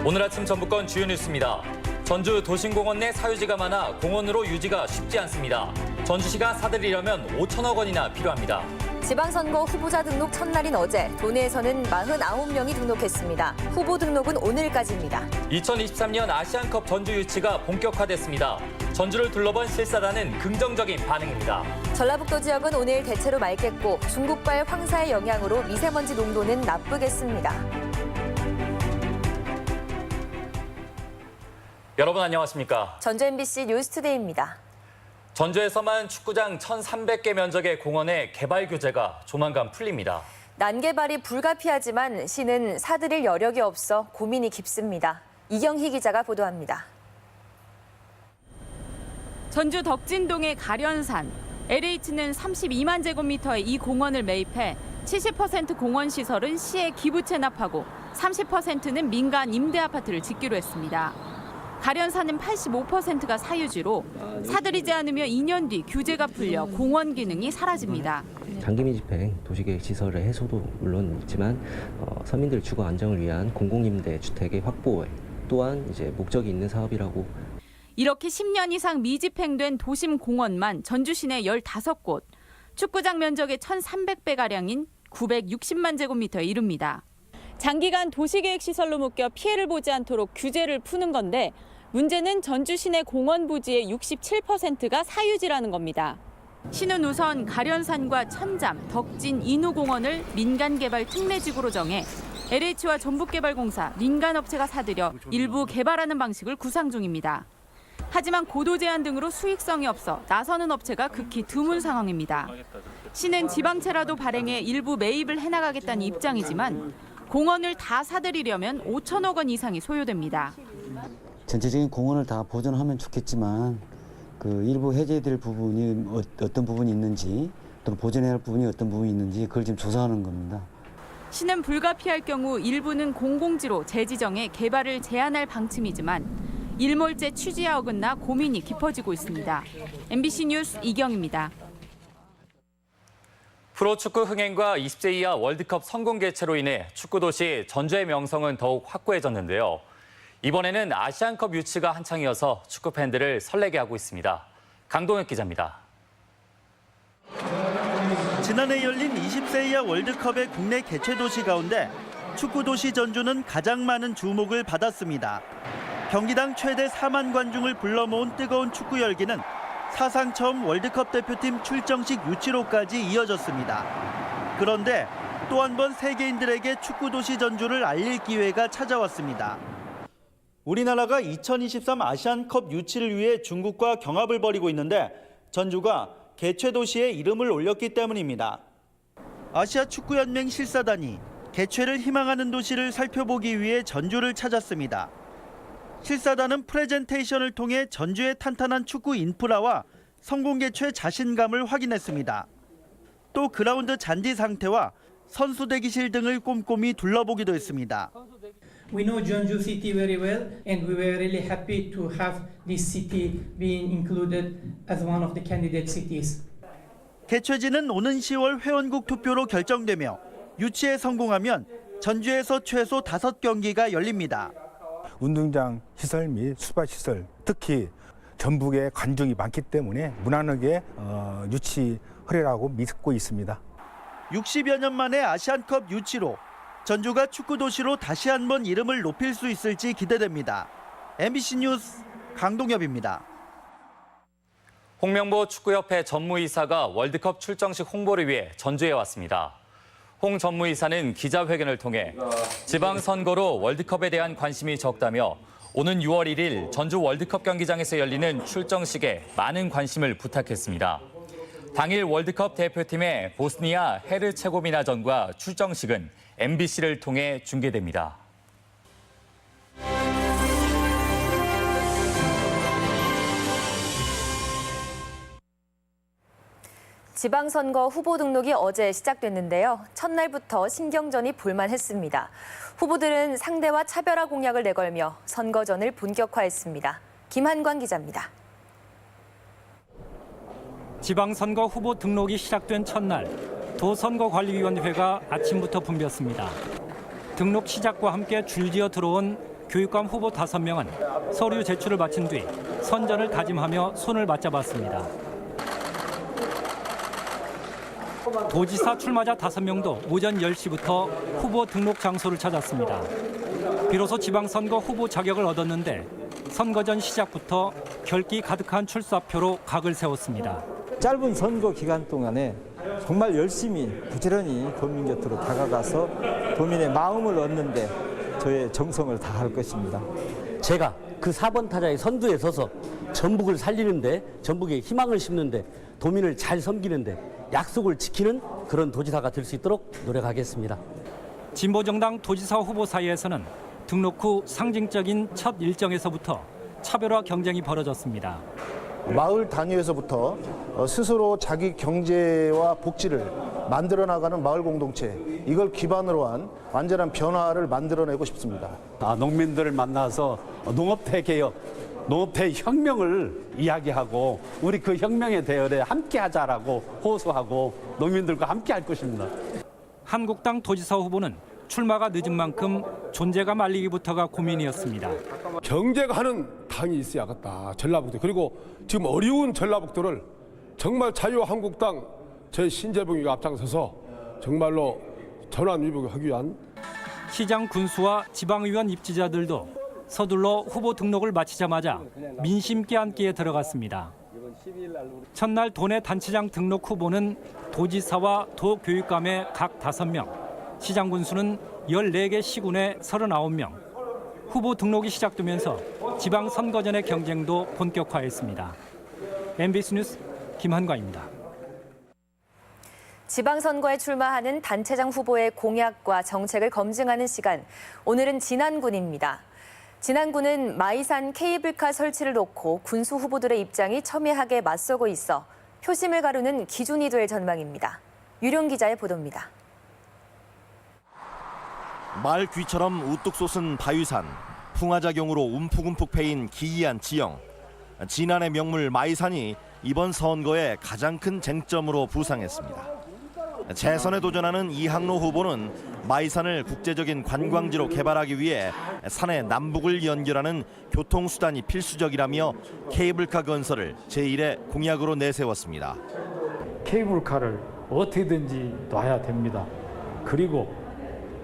오늘 아침 전북권 주요 뉴스입니다. 전주 도심공원 내 사유지가 많아 공원으로 유지가 쉽지 않습니다. 전주시가 사들이려면 5천억 원이나 필요합니다. 지방선거 후보자 등록 첫날인 어제 도내에서는 49명이 등록했습니다. 후보 등록은 오늘까지입니다. 2023년 아시안컵 전주 유치가 본격화됐습니다. 전주를 둘러본 실사단은 긍정적인 반응입니다. 전라북도 지역은 오늘 대체로 맑겠고 중국발 황사의 영향으로 미세먼지 농도는 나쁘겠습니다. 여러분 안녕하십니까? 전주 MBC 뉴스투데이입니다. 전주에서만 축구장 1,300개 면적의 공원의 개발 규제가 조만간 풀립니다. 난개발이 불가피하지만 시는 사들일 여력이 없어 고민이 깊습니다. 이경희 기자가 보도합니다. 전주 덕진동의 가련산. LH는 32만 제곱미터의 이 공원을 매입해 70% 공원 시설은 시에 기부 체납하고 30%는 민간 임대 아파트를 짓기로 했습니다. 가련산은 85%가 사유지로 사들이지 않으면 2년 뒤 규제가 풀려 공원 기능이 사라집니다. 장기 밀집행 도시계획 시설의 해소도 물론 있지만 서민들 주거 안정을 위한 공공임대 주택의 확보에 또한 이제 목적이 있는 사업이라고. 이렇게 10년 이상 미집행된 도심 공원만 전주 시내 15곳, 축구장 면적의 1,300배가량인 960만 제곱미터에 이릅니다. 장기간 도시계획 시설로 묶여 피해를 보지 않도록 규제를 푸는 건데 문제는 전주 시내 공원 부지의 67%가 사유지라는 겁니다. 시는 우선 가련산과 천잠, 덕진, 인후공원을 민간개발 특례지구로 정해 LH와 전북개발공사, 민간업체가 사들여 일부 개발하는 방식을 구상 중입니다. 하지만 고도 제한 등으로 수익성이 없어 나서는 업체가 극히 드문 상황입니다. 시는 지방채라도 발행해 일부 매입을 해나가겠다는 입장이지만 공원을 다 사들이려면 5천억 원 이상이 소요됩니다. 전체적인 공원을 다 보존하면 좋겠지만 그 일부 해제될 부분이 어떤 부분이 있는지 또는 보존해야 할 부분이 어떤 부분이 있는지 그걸 지금 조사하는 겁니다. 시는 불가피할 경우 일부는 공공지로 재지정해 개발을 제한할 방침이지만 일몰제 취지에 어긋나 고민이 깊어지고 있습니다. MBC 뉴스 이경입니다. 프로축구 흥행과 20세 이하 월드컵 성공 개최로 인해 축구도시 전주의 명성은 더욱 확고해졌는데요. 이번에는 아시안컵 유치가 한창이어서 축구 팬들을 설레게 하고 있습니다. 강동혁 기자입니다. 지난해 열린 20세 이하 월드컵의 국내 개최 도시 가운데 축구도시 전주는 가장 많은 주목을 받았습니다. 경기당 최대 4만 관중을 불러 모은 뜨거운 축구 열기는 사상 처음 월드컵 대표팀 출정식 유치로까지 이어졌습니다. 그런데 또 한 번 세계인들에게 축구도시 전주를 알릴 기회가 찾아왔습니다. 우리나라가 2023 아시안컵 유치를 위해 중국과 경합을 벌이고 있는데 전주가 개최 도시에 이름을 올렸기 때문입니다. 아시아 축구연맹 실사단이 개최를 희망하는 도시를 살펴보기 위해 전주를 찾았습니다. 실사단은 프레젠테이션을 통해 전주의 탄탄한 축구 인프라와 성공 개최 자신감을 확인했습니다. 또 그라운드 잔디 상태와 선수 대기실 등을 꼼꼼히 둘러보기도 했습니다. We know Jeonju city very well and we were really happy to have this city being included as one of the candidate cities. 개최지는 오는 10월 회원국 투표로 결정되며 유치에 성공하면 전주에서 최소 5경기가 열립니다. 운동장 시설 및 수바 시설, 특히 전북에 관중이 많기 때문에 무난하게 유치하리라고 믿고 있습니다. 60여 년 만에 아시안컵 유치로 전주가 축구도시로 다시 한번 이름을 높일 수 있을지 기대됩니다. MBC 뉴스 강동엽입니다. 홍명보 축구협회 전무이사가 월드컵 출정식 홍보를 위해 전주에 왔습니다. 홍 전무이사는 기자회견을 통해 지방선거로 월드컵에 대한 관심이 적다며 오는 6월 1일 전주 월드컵 경기장에서 열리는 출정식에 많은 관심을 부탁했습니다. 당일 월드컵 대표팀의 보스니아 헤르체고비나전과 출정식은 MBC를 통해 중계됩니다. 지방선거 후보 등록이 어제 시작됐는데요. 첫날부터 신경전이 볼만했습니다. 후보들은 상대와 차별화 공약을 내걸며 선거전을 본격화했습니다. 김한관 기자입니다. 지방선거 후보 등록이 시작된 첫날, 도선거관리위원회가 아침부터 붐볐습니다. 등록 시작과 함께 줄지어 들어온 교육감 후보 5명은 서류 제출을 마친 뒤 선전을 다짐하며 손을 맞잡았습니다. 도지사 출마자 5명도 오전 10시부터 후보 등록 장소를 찾았습니다. 비로소 지방선거 후보 자격을 얻었는데 선거전 시작부터 결기 가득한 출사표로 각을 세웠습니다. 짧은 선거 기간 동안에 정말 열심히 부지런히 도민 곁으로 다가가서 도민의 마음을 얻는데 저의 정성을 다할 것입니다. 제가 그 4번 타자의 선두에 서서 전북을 살리는데, 전북에 희망을 심는데, 도민을 잘 섬기는데 약속을 지키는 그런 도지사가 될 수 있도록 노력하겠습니다. 진보정당 도지사 후보 사이에서는 등록 후 상징적인 첫 일정에서부터 차별화 경쟁이 벌어졌습니다. 마을 단위에서부터 스스로 자기 경제와 복지를 만들어 나가는 마을 공동체, 이걸 기반으로 한 완전한 변화를 만들어내고 싶습니다. 농민들을 만나서 농업태 개혁, 농업태 혁명을 이야기하고 우리 그 혁명의 대열에 함께하자라고 호소하고 농민들과 함께할 것입니다. 한국당 도지사 후보는 출마가 늦은 만큼 존재가 말리기부터가 고민이었습니다. 경제가 하는 당이 있어야겠다. 전라북도. 그리고 지금 어려운 전라북도를 정말 자유한국당 제 신재봉이가 앞장서서 정말로 전환위복을 하기 위한 시장 군수와 지방의원 입지자들도 서둘러 후보 등록을 마치자마자 민심 깨안기에 들어갔습니다. 첫날 도내 단체장 등록 후보는 도지사와 도교육감의 각 5명, 시장 군수는 14개 시군의 39명. 후보 등록이 시작되면서 지방선거전의 경쟁도 본격화했습니다. MBC 뉴스 김한과입니다. 지방선거에 출마하는 단체장 후보의 공약과 정책을 검증하는 시간. 오늘은 진안군입니다. 진안군은 마이산 케이블카 설치를 놓고 군수 후보들의 입장이 첨예하게 맞서고 있어 표심을 가르는 기준이 될 전망입니다. 유룡 기자의 보도입니다. 말 귀처럼 우뚝 솟은 바위산, 풍화작용으로 움푹움푹 패인 기이한 지형. 진안의 명물 마이산이 이번 선거의 가장 큰 쟁점으로 부상했습니다. 재선에 도전하는 이항로 후보는 마이산을 국제적인 관광지로 개발하기 위해 산의 남북을 연결하는 교통수단이 필수적이라며 케이블카 건설을 제1의 공약으로 내세웠습니다. 케이블카를 어떻게든지 놔야 됩니다. 그리고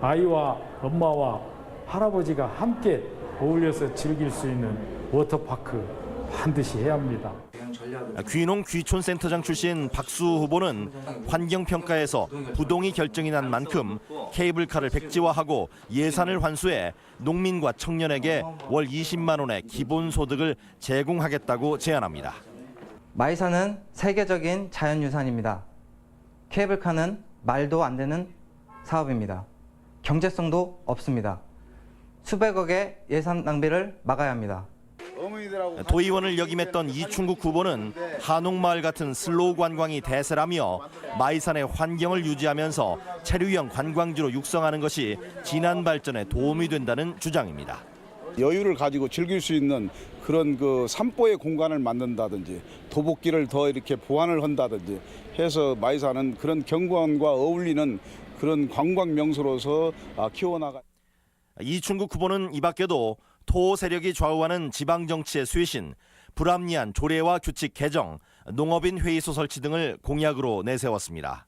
아이와 엄마와 할아버지가 함께 어울려서 즐길 수 있는 워터파크 반드시 해야 합니다. 귀농 귀촌센터장 출신 박수 후보는 환경평가에서 부동의 결정이 난 만큼 케이블카를 백지화하고 예산을 환수해 농민과 청년에게 월 20만 원의 기본소득을 제공하겠다고 제안합니다. 마이산은 세계적인 자연유산입니다. 케이블카는 말도 안 되는 사업입니다. 경제성도 없습니다. 수백억의 예산 낭비를 막아야 합니다. 도의원을 역임했던 이충국 후보는 한옥마을 같은 슬로우 관광이 대세라며 마이산의 환경을 유지하면서 체류형 관광지로 육성하는 것이 진안 발전에 도움이 된다는 주장입니다. 여유를 가지고 즐길 수 있는 그런 그 산보의 공간을 만든다든지 도복길을 더 이렇게 보완을 한다든지 해서 마이산은 그런 경관과 어울리는 그런 관광 명소로서 키워나가. 이충국 후보는 이 밖에도 토 세력이 좌우하는 지방 정치의 쇄신, 불합리한 조례와 규칙 개정, 농업인 회의소 설치 등을 공약으로 내세웠습니다.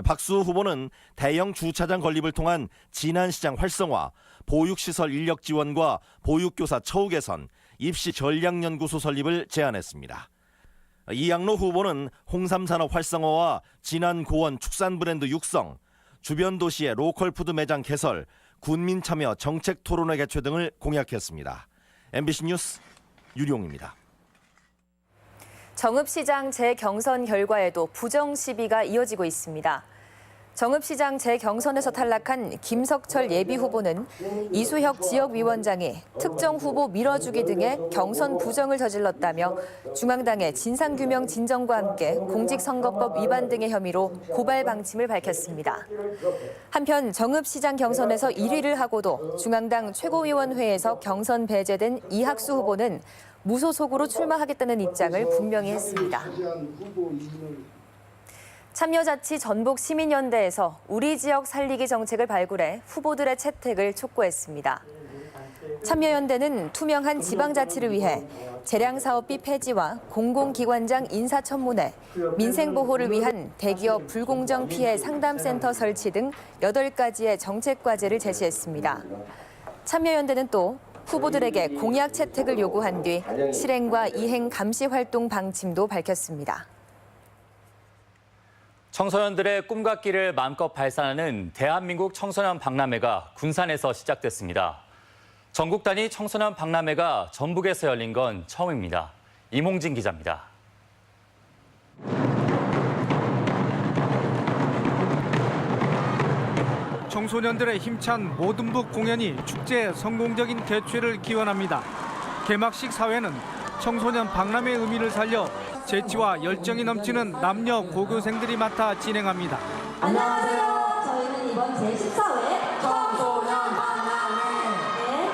박수 후보는 대형 주차장 건립을 통한 진안시장 활성화, 보육시설 인력 지원과 보육교사 처우 개선, 입시 전략연구소 설립을 제안했습니다. 이항로 후보는 홍삼산업 활성화와 진안 고원 축산 브랜드 육성, 주변 도시의 로컬 푸드 매장 개설, 군민 참여 정책 토론회 개최 등을 공약했습니다. MBC 뉴스 유룡입니다. 정읍시장 재경선 결과에도 부정 시비가 이어지고 있습니다. 정읍시장 재경선에서 탈락한 김석철 예비후보는 이수혁 지역위원장이 특정 후보 밀어주기 등의 경선 부정을 저질렀다며 중앙당의 진상규명 진정과 함께 공직선거법 위반 등의 혐의로 고발 방침을 밝혔습니다. 한편 정읍시장 경선에서 1위를 하고도 중앙당 최고위원회에서 경선 배제된 이학수 후보는 무소속으로 출마하겠다는 입장을 분명히 했습니다. 참여자치 전북시민연대에서 우리 지역 살리기 정책을 발굴해 후보들의 채택을 촉구했습니다. 참여연대는 투명한 지방자치를 위해 재량사업비 폐지와 공공기관장 인사청문회, 민생보호를 위한 대기업 불공정 피해 상담센터 설치 등 8가지의 정책과제를 제시했습니다. 참여연대는 또 후보들에게 공약 채택을 요구한 뒤 실행과 이행 감시 활동 방침도 밝혔습니다. 청소년들의 꿈과 끼를 마음껏 발산하는 대한민국 청소년 박람회가 군산에서 시작됐습니다. 전국 단위 청소년 박람회가 전북에서 열린 건 처음입니다. 임홍진 기자입니다. 청소년들의 힘찬 모든북 공연이 축제의 성공적인 개최를 기원합니다. 개막식 사회는 청소년 박람회의 의미를 살려 재치와 열정이 넘치는 남녀 고교생들이 맡아 진행합니다. 안녕하세요. 저희는 이번 제14회 청소년 박람회에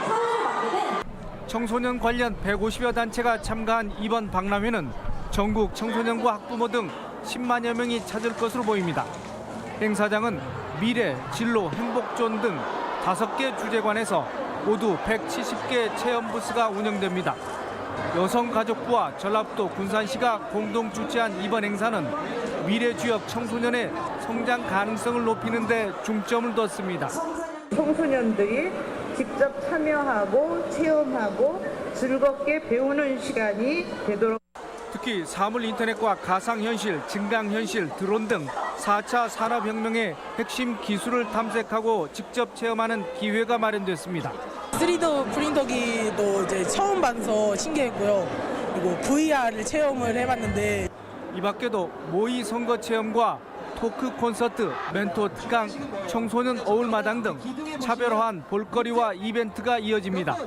참여를 맡게 된 청소년 관련 150여 단체가 참가한 이번 박람회는 전국 청소년과 학부모 등 10만여 명이 찾을 것으로 보입니다. 행사장은 미래, 진로, 행복존 등 5개 주제관에서 모두 170개 체험 부스가 운영됩니다. 여성가족부와 전라북도 군산시가 공동 주최한 이번 행사는 미래 지역 청소년의 성장 가능성을 높이는 데 중점을 뒀습니다. 청소년들이 직접 참여하고 체험하고 즐겁게 배우는 시간이 되도록 특히 사물 인터넷과 가상현실, 증강현실, 드론 등 4차 산업혁명의 핵심 기술을 탐색하고 직접 체험하는 기회가 마련됐습니다. 3D 프린터기도 이제 처음 봐서 신기했고요. 그리고 VR을 체험을 해봤는데 이 밖에도 모의 선거 체험과 토크 콘서트, 멘토 특강, 청소년 어울마당 등 차별화한 볼거리와 이벤트가 이어집니다.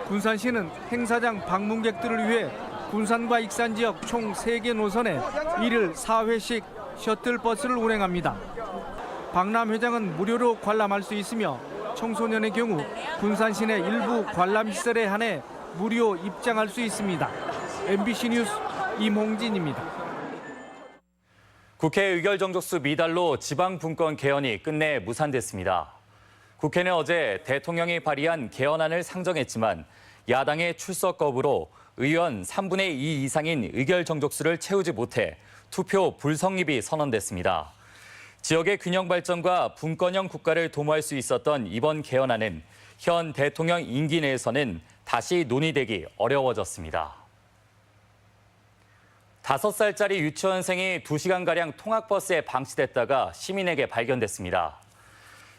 군산시는 행사장 방문객들을 위해 군산과 익산 지역 총 3개 노선에 1일 4회씩 셔틀버스를 운행합니다. 박람회장은 무료로 관람할 수 있으며 청소년의 경우 군산 시내 일부 관람시설에 한해 무료 입장할 수 있습니다. MBC 뉴스 임홍진입니다. 국회 의결정족수 미달로 지방분권 개헌이 끝내 무산됐습니다. 국회는 어제 대통령이 발의한 개헌안을 상정했지만 야당의 출석 거부로 의원 3분의 2 이상인 의결정족수를 채우지 못해 투표 불성립이 선언됐습니다. 지역의 균형 발전과 분권형 국가를 도모할 수 있었던 이번 개헌안은 현 대통령 임기 내에서는 다시 논의되기 어려워졌습니다. 5살짜리 유치원생이 2시간가량 통학버스에 방치됐다가 시민에게 발견됐습니다.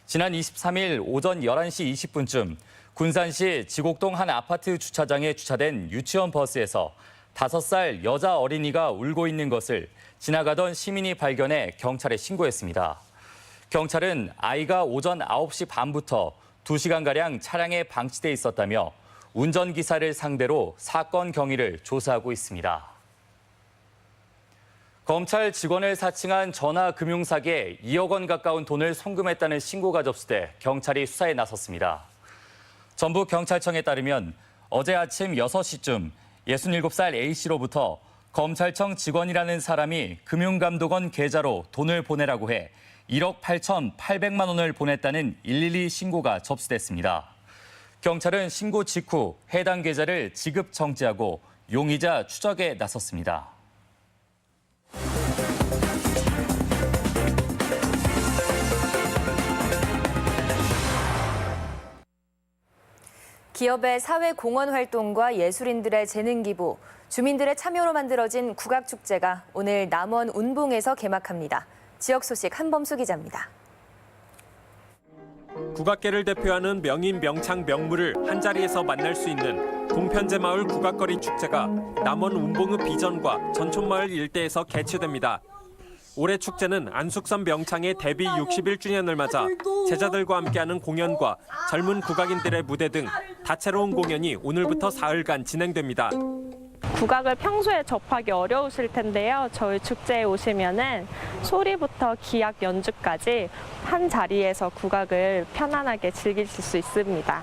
지난 23일 오전 11시 20분쯤 군산시 지곡동 한 아파트 주차장에 주차된 유치원 버스에서 5살 여자 어린이가 울고 있는 것을 지나가던 시민이 발견해 경찰에 신고했습니다. 경찰은 아이가 오전 9시 반부터 2시간가량 차량에 방치돼 있었다며 운전기사를 상대로 사건 경위를 조사하고 있습니다. 검찰 직원을 사칭한 전화금융사기에 2억 원 가까운 돈을 송금했다는 신고가 접수돼 경찰이 수사에 나섰습니다. 전북경찰청에 따르면 어제 아침 6시쯤 67살 A씨로부터 검찰청 직원이라는 사람이 금융감독원 계좌로 돈을 보내라고 해 1억 8,800만 원을 보냈다는 112 신고가 접수됐습니다. 경찰은 신고 직후 해당 계좌를 지급 정지하고 용의자 추적에 나섰습니다. 기업의 사회 공헌 활동과 예술인들의 재능 기부, 주민들의 참여로 만들어진 국악축제가 오늘 남원 운봉에서 개막합니다. 지역 소식 한범수 기자입니다. 국악계를 대표하는 명인, 명창, 명물을 한자리에서 만날 수 있는 동편제마을 국악거리 축제가 남원 운봉읍 비전과 전촌마을 일대에서 개최됩니다. 올해 축제는 안숙선 명창의 데뷔 61주년을 맞아 제자들과 함께하는 공연과 젊은 국악인들의 무대 등 다채로운 공연이 오늘부터 사흘간 진행됩니다. 국악을 평소에 접하기 어려우실 텐데요. 저희 축제에 오시면은 소리부터 기악 연주까지 한 자리에서 국악을 편안하게 즐기실 수 있습니다.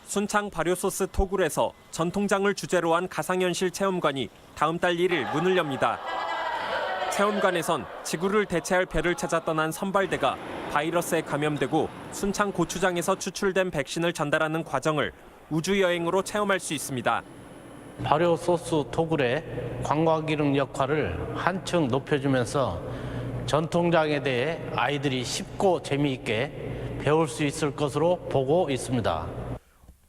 순창 발효소스 토굴에서 전통장을 주제로 한 가상현실 체험관이 다음 달 1일 문을 엽니다. 체험관에선 지구를 대체할 배를 찾아 떠난 선발대가 바이러스에 감염되고 순창 고추장에서 추출된 백신을 전달하는 과정을 우주여행으로 체험할 수 있습니다. 발효 소스 토굴의 관광 기능 역할을 한층 높여주면서 전통장에 대해 아이들이 쉽고 재미있게 배울 수 있을 것으로 보고 있습니다.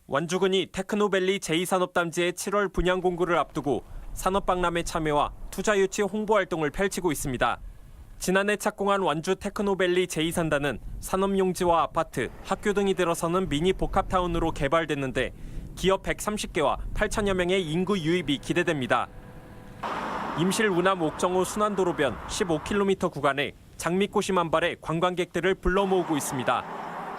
완주군이 테크노밸리 제2산업단지의 7월 분양 공고를 앞두고 산업박람회 참여와 투자 유치 홍보 활동을 펼치고 있습니다. 지난해 착공한 완주 테크노밸리 제2산단은 산업용지와 아파트, 학교 등이 들어서는 미니 복합타운으로 개발됐는데 기업 130개와 8천여 명의 인구 유입이 기대됩니다. 임실 우남 옥정호 순환도로변 15km 구간에 장미꽃이 만발해 관광객들을 불러 모으고 있습니다.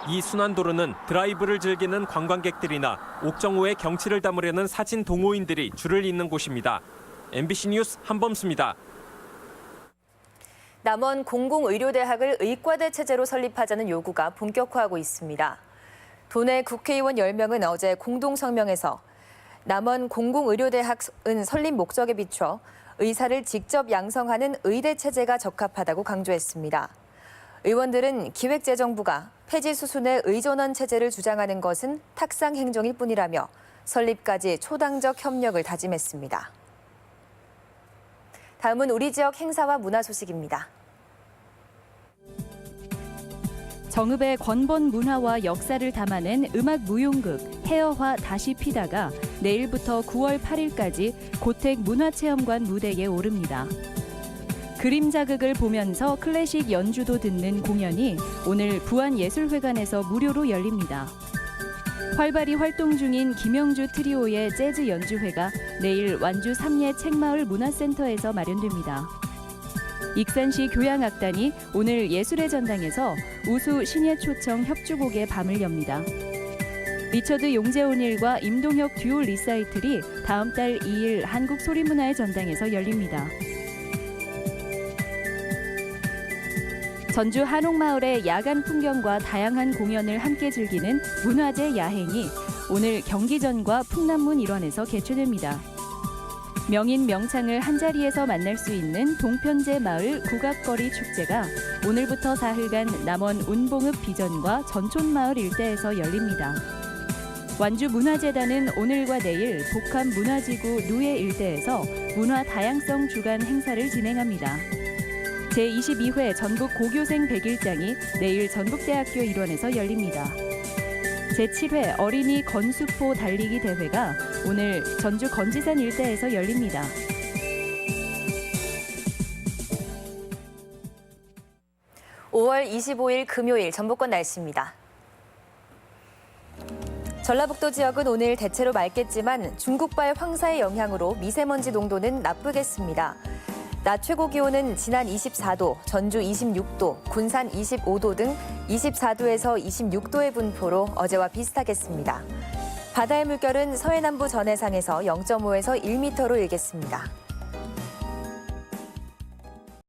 이 순환도로는 드라이브를 즐기는 관광객들이나 옥정호의 경치를 담으려는 사진 동호인들이 줄을 잇는 곳입니다. MBC 뉴스 한범수입니다. 남원 공공의료대학을 의과대 체제로 설립하자는 요구가 본격화하고 있습니다. 도내 국회의원 10명은 어제 공동성명에서 남원 공공의료대학은 설립 목적에 비춰 의사를 직접 양성하는 의대 체제가 적합하다고 강조했습니다. 의원들은 기획재정부가 폐지 수순의 의전원 체제를 주장하는 것은 탁상 행정일 뿐이라며 설립까지 초당적 협력을 다짐했습니다. 다음은 우리 지역 행사와 문화 소식입니다. 정읍의 권본 문화와 역사를 담아낸 음악 무용극 헤어화 다시 피다가 내일부터 9월 8일까지 고택 문화체험관 무대에 오릅니다. 그림 자극을 보면서 클래식 연주도 듣는 공연이 오늘 부안예술회관에서 무료로 열립니다. 활발히 활동 중인 김영주 트리오의 재즈 연주회가 내일 완주 삼례 책마을 문화센터에서 마련됩니다. 익산시 교향악단이 오늘 예술의 전당에서 우수 신예초청 협주곡의 밤을 엽니다. 리처드 용재온일과 임동혁 듀오 리사이틀이 다음 달 2일 한국소리문화의 전당에서 열립니다. 전주 한옥마을의 야간 풍경과 다양한 공연을 함께 즐기는 문화제 야행이 오늘 경기전과 풍남문 일원에서 개최됩니다. 명인 명창을 한자리에서 만날 수 있는 동편제 마을 국악거리 축제가 오늘부터 사흘간 남원 운봉읍 비전과 전촌마을 일대에서 열립니다. 완주문화재단은 오늘과 내일 복합 문화지구 누에 일대에서 문화 다양성 주간 행사를 진행합니다. 제22회 전국 고교생 100일장이 내일 전북대학교 일원에서 열립니다. 제7회 어린이 건수포 달리기 대회가 오늘 전주 건지산 일대에서 열립니다. (5월 25일) 금요일 전북권 날씨입니다. 전라북도 지역은 오늘 대체로 맑겠지만 중국발 황사의 영향으로 미세먼지 농도는 나쁘겠습니다. 낮 최고 기온은 진안 24도, 전주 26도, 군산 25도 등 24도에서 26도의 분포로 어제와 비슷하겠습니다. 바다의 물결은 서해남부 전해상에서 0.5에서 1m로 일겠습니다.